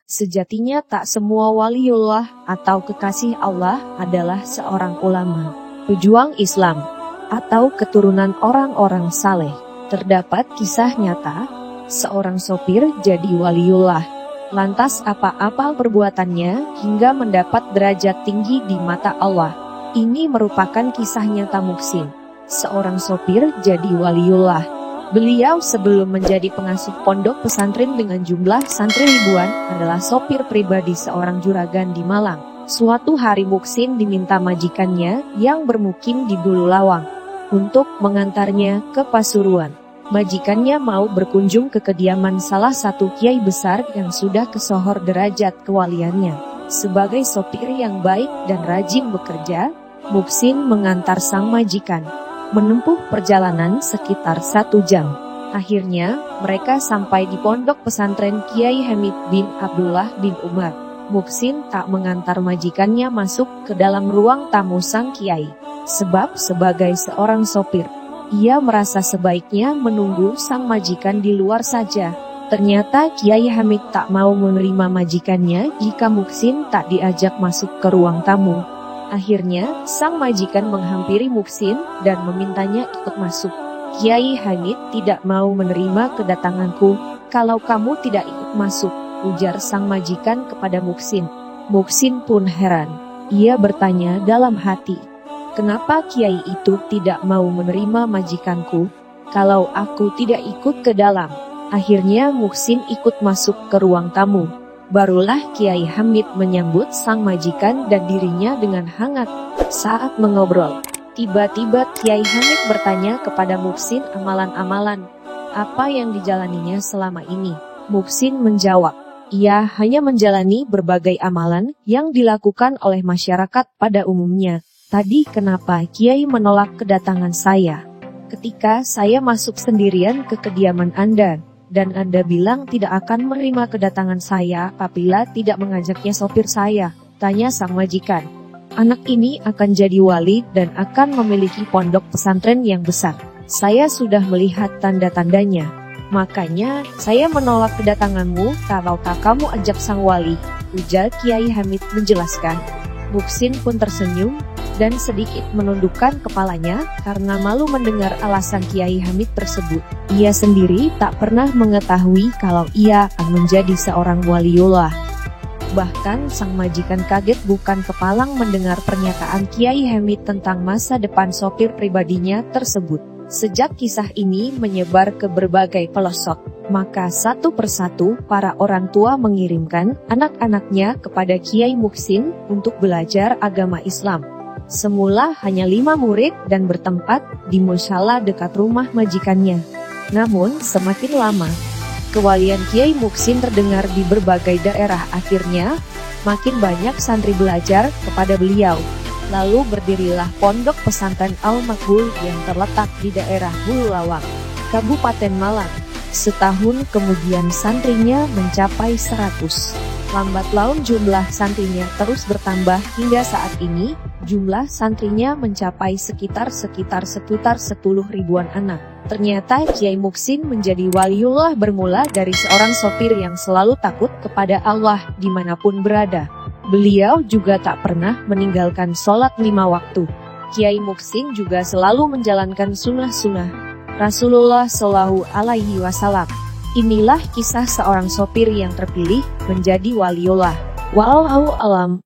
Sejatinya tak semua waliullah atau kekasih Allah adalah seorang ulama, pejuang Islam, atau keturunan orang-orang saleh. Terdapat kisah nyata, seorang sopir jadi waliullah. Lantas apa perbuatannya hingga mendapat derajat tinggi di mata Allah? Ini merupakan kisah nyata Muhsin, seorang sopir jadi waliullah. Beliau sebelum menjadi pengasuh pondok pesantren dengan jumlah santri ribuan adalah sopir pribadi seorang juragan di Malang. Suatu hari Muhsin diminta majikannya yang bermukim di Bulu Lawang untuk mengantarnya ke Pasuruan. Majikannya mau berkunjung ke kediaman salah satu kiai besar yang sudah kesohor derajat kewaliannya. Sebagai sopir yang baik dan rajin bekerja, Muhsin mengantar sang majikan. Menempuh perjalanan sekitar 1 jam. Akhirnya, mereka sampai di pondok pesantren Kiai Hamid bin Abdullah bin Umar. Muhsin tak mengantar majikannya masuk ke dalam ruang tamu sang kiai. Sebab sebagai seorang sopir, ia merasa sebaiknya menunggu sang majikan di luar saja. Ternyata Kiai Hamid tak mau menerima majikannya jika Muhsin tak diajak masuk ke ruang tamu. Akhirnya, sang majikan menghampiri Muhsin dan memintanya ikut masuk. Kiai Hamid tidak mau menerima kedatanganku, kalau kamu tidak ikut masuk, ujar sang majikan kepada Muhsin. Muhsin pun heran. Ia bertanya dalam hati, kenapa Kiai itu tidak mau menerima majikanku, kalau aku tidak ikut ke dalam? Akhirnya Muhsin ikut masuk ke ruang tamu. Barulah Kiai Hamid menyambut sang majikan dan dirinya dengan hangat. Saat mengobrol, tiba-tiba Kiai Hamid bertanya kepada Muhsin amalan-amalan apa yang dijalaninya selama ini. Muhsin menjawab, ia hanya menjalani berbagai amalan yang dilakukan oleh masyarakat pada umumnya. Tadi kenapa Kiai menolak kedatangan saya? Ketika saya masuk sendirian ke kediaman Anda, dan Anda bilang tidak akan menerima kedatangan saya apabila tidak mengajaknya sopir saya, tanya sang majikan. Anak ini akan jadi wali dan akan memiliki pondok pesantren yang besar. Saya sudah melihat tanda-tandanya. Makanya, saya menolak kedatanganmu kalau tak kamu ajak sang wali, ujar Kiai Hamid menjelaskan. Muhsin pun tersenyum dan sedikit menundukkan kepalanya karena malu mendengar alasan Kiai Hamid tersebut. Ia sendiri tak pernah mengetahui kalau ia akan menjadi seorang waliullah. Bahkan sang majikan kaget bukan kepalang mendengar pernyataan Kiai Hamid tentang masa depan sopir pribadinya tersebut. Sejak kisah ini menyebar ke berbagai pelosok, maka satu persatu para orang tua mengirimkan anak-anaknya kepada Kiai Muhsin untuk belajar agama Islam. Semula hanya 5 murid dan bertempat di musala dekat rumah majikannya. Namun semakin lama, kewalian Kiai Muhsin terdengar di berbagai daerah. Akhirnya, makin banyak santri belajar kepada beliau. Lalu berdirilah pondok pesantren Al-Makbul yang terletak di daerah Bulu Lawang, Kabupaten Malang. Setahun kemudian santrinya mencapai 100. Lambat laun jumlah santrinya terus bertambah hingga saat ini, jumlah santrinya mencapai sekitar 10 ribuan anak. Ternyata Kiai Muhsin menjadi waliullah bermula dari seorang sopir yang selalu takut kepada Allah dimanapun berada. Beliau juga tak pernah meninggalkan sholat 5 waktu. Kiai Muhsin juga selalu menjalankan sunnah-sunnah Rasulullah Shallallahu Alaihi Wasallam. Inilah kisah seorang sopir yang terpilih menjadi waliullah. Wallahu a'lam.